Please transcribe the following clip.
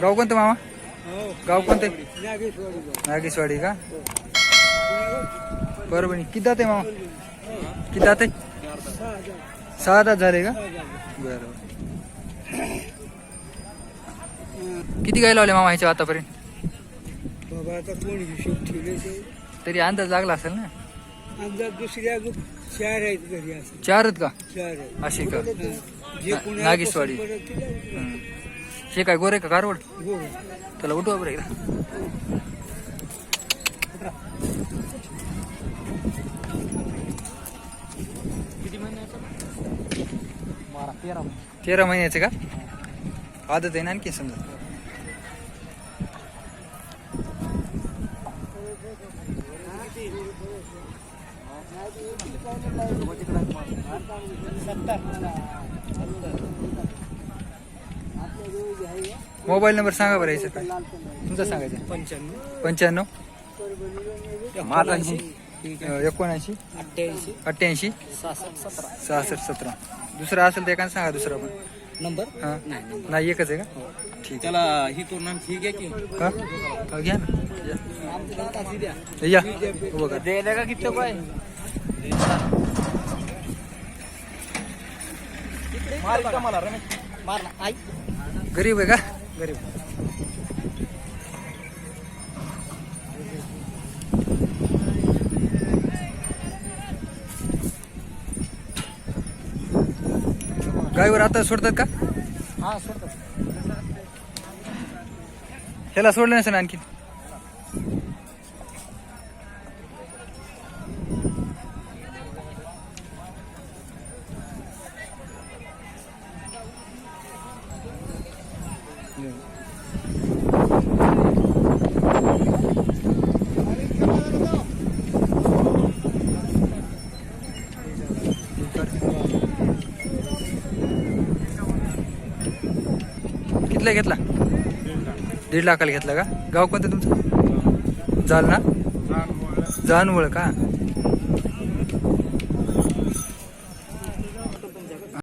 गाव कोणतं मामा? हो. गाव कोणते? नागेशवाडी. नागेशवाडी का? बरोबर. किती दात आहे मामा? किती दात आहे? 6 दात झाले का? बरोबर. किती गाय लावले मामा ह्याच्या आतापर्यंत? बाबा आता कोण हिशोब ठेवले तरी अंदाज लागला असेल ना? अंदाज दुसऱ्या 4 आहेत घरी असं. 4 आहेत का? 4 आहेत. अशी का? जे कोणी नागेशवाडी. हे काय गोरे का कारवड? गोरे. त्याला उठवा बरं एकदा. किती महिन्याचं? 13 महिन्याचे का? आदत आहे ना आणखी समजा. मोबाईल नंबर सांगा बरं याचं काय तुमचा सांगायचं? 95 79 88 66 17. दुसरा असेल तर एकाने सांगा दुसरा पण नंबर हां. नाही एकच आहे का? ठीक. त्याला ही तो नाम ठीक आहे की हा घ्या ना. या बघा द्यायला का किती काय मार का मला रे मार ना आई गरीब आहे का? गरीब. गायवर आता सोडतात का? हा सोडतात. ह्याला सोडलं नसेल आणखी? कितला घेतला? 1.5 लाखाला घेतला का? गाव कोणतं तुमचं? जालना? जानवळ का?